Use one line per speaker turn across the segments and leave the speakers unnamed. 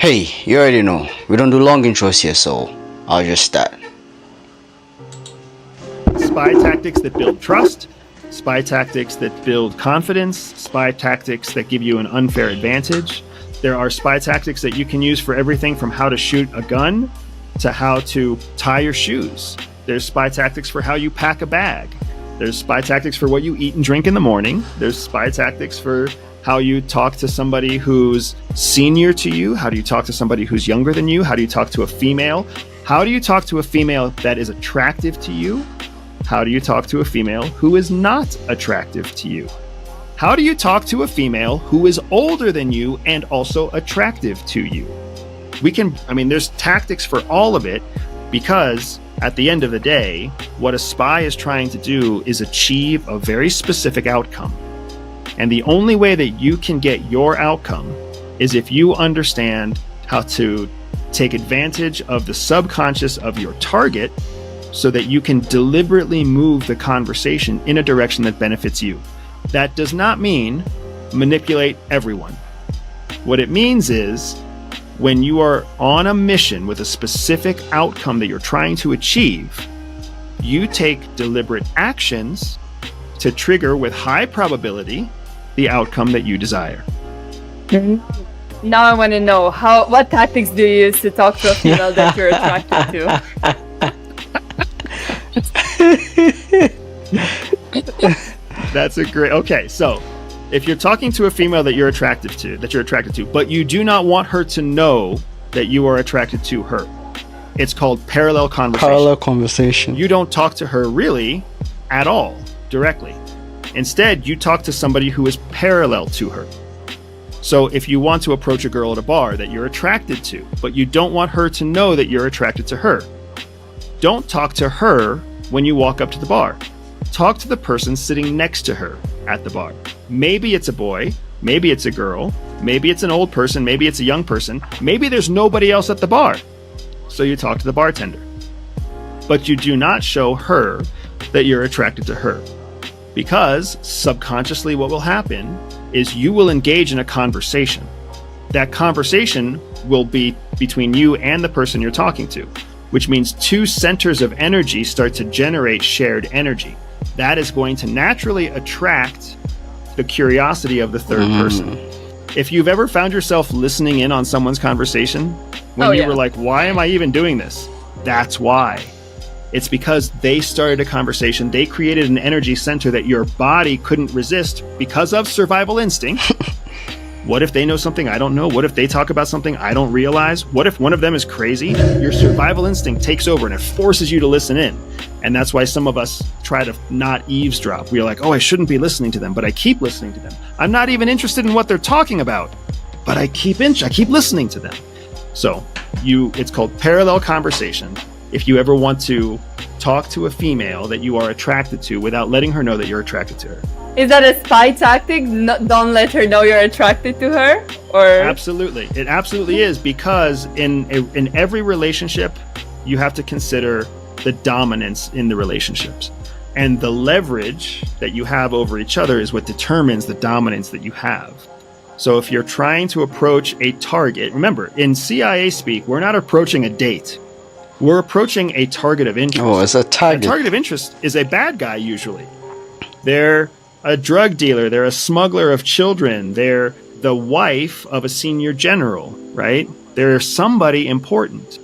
Hey, you already know, we don't do long intros here, so I'll just start.
Spy tactics that build trust, spy tactics that build confidence, spy tactics that give you an unfair advantage. There are spy tactics that you can use for everything from how to shoot a gun to how to tie your shoes. There's spy tactics for how you pack a bag. There's spy tactics for what you eat and drink in the morning. There's spy tactics for how you talk to somebody who's senior to you. How do you talk to somebody who's younger than you? How do you talk to a female? How do you talk to a female that is attractive to you? How do you talk to a female who is not attractive to you? How do you talk to a female who is older than you and also attractive to you? There's tactics for all of it, because at the end of the day, what a spy is trying to do is achieve a very specific outcome. And the only way that you can get your outcome is if you understand how to take advantage of the subconscious of your target so that you can deliberately move the conversation in a direction that benefits you. That does not mean manipulate everyone. What it means is when you are on a mission with a specific outcome that you're trying to achieve, you take deliberate actions to trigger with high probability the outcome that you desire.
Now I want to know what tactics do you use to talk to a female that you're attracted to?
That's a great. Okay, so if you're talking to a female that you're attracted to, but you do not want her to know that you are attracted to her, it's called parallel conversation.
Parallel conversation.
You don't talk to her really at all directly. Instead, you talk to somebody who is parallel to her. So if you want to approach a girl at a bar that you're attracted to, but you don't want her to know that you're attracted to her, don't talk to her when you walk up to the bar. Talk to the person sitting next to her at the bar. Maybe it's a boy, maybe it's a girl, maybe it's an old person, maybe it's a young person, maybe there's nobody else at the bar. So you talk to the bartender. But you do not show her that you're attracted to her. Because subconsciously what will happen is you will engage in a conversation. That conversation will be between you and the person you're talking to, which means two centers of energy start to generate shared energy. That is going to naturally attract the curiosity of the third person. If you've ever found yourself listening in on someone's conversation when you were like, why am I even doing this? That's why. It's because they started a conversation. They created an energy center that your body couldn't resist because of survival instinct. What if they know something I don't know? What if they talk about something I don't realize? What if one of them is crazy? Your survival instinct takes over and it forces you to listen in. And that's why some of us try to not eavesdrop. We're like, oh, I shouldn't be listening to them, but I keep listening to them. I'm not even interested in what they're talking about, but I keep listening to them. So it's called parallel conversation. If you ever want to talk to a female that you are attracted to without letting her know that you're attracted to her.
Is that a spy tactic? Don't let her know you're attracted to her? Or
Absolutely. It absolutely is, because in every relationship, you have to consider the dominance in the relationships. And the leverage that you have over each other is what determines the dominance that you have. So if you're trying to approach a target, remember, in CIA speak, we're not approaching a date. We're approaching a target of interest.
Oh, it's a target.
A target of interest is a bad guy, usually. They're a drug dealer. They're a smuggler of children. They're the wife of a senior general, right? They're somebody important.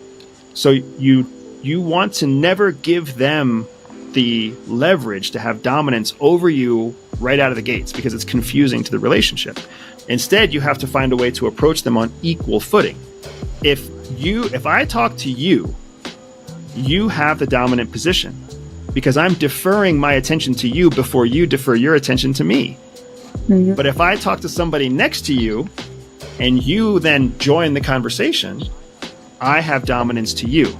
So you want to never give them the leverage to have dominance over you right out of the gates, because it's confusing to the relationship. Instead, you have to find a way to approach them on equal footing. If I talk to you, you have the dominant position because I'm deferring my attention to you before you defer your attention to me. Mm-hmm. But if I talk to somebody next to you and you then join the conversation, I have dominance to you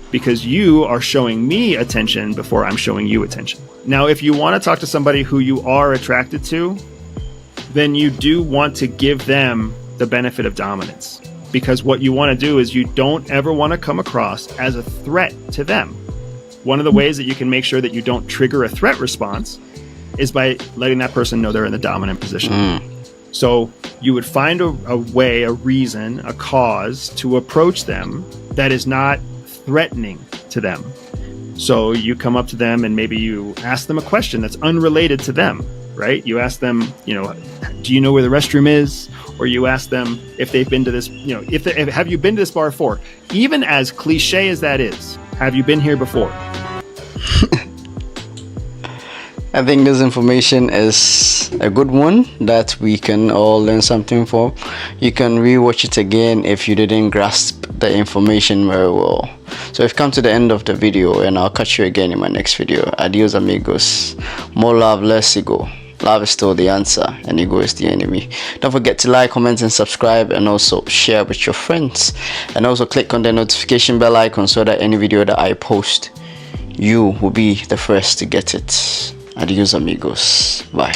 because you are showing me attention before I'm showing you attention. Now, if you want to talk to somebody who you are attracted to, then you do want to give them the benefit of dominance. Because what you want to do is you don't ever want to come across as a threat to them. One of the ways that you can make sure that you don't trigger a threat response is by letting that person know they're in the dominant position. So you would find a way, a reason, a cause to approach them that is not threatening to them. So you come up to them and maybe you ask them a question that's unrelated to them, right? You ask them, do you know where the restroom is? Or you ask them if they've been to this, have you been to this bar before? Even as cliche as that is, have you been here before?
I think this information is a good one that we can all learn something from. You can rewatch it again if you didn't grasp the information very well. So we've come to the end of the video, and I'll catch you again in my next video. Adios amigos. More love, less ego. Love is still the answer and ego is the enemy. Don't forget to like, comment and subscribe, and also share with your friends, and also click on the notification bell icon so that any video that I post, you will be the first to get it. Adios amigos. Bye.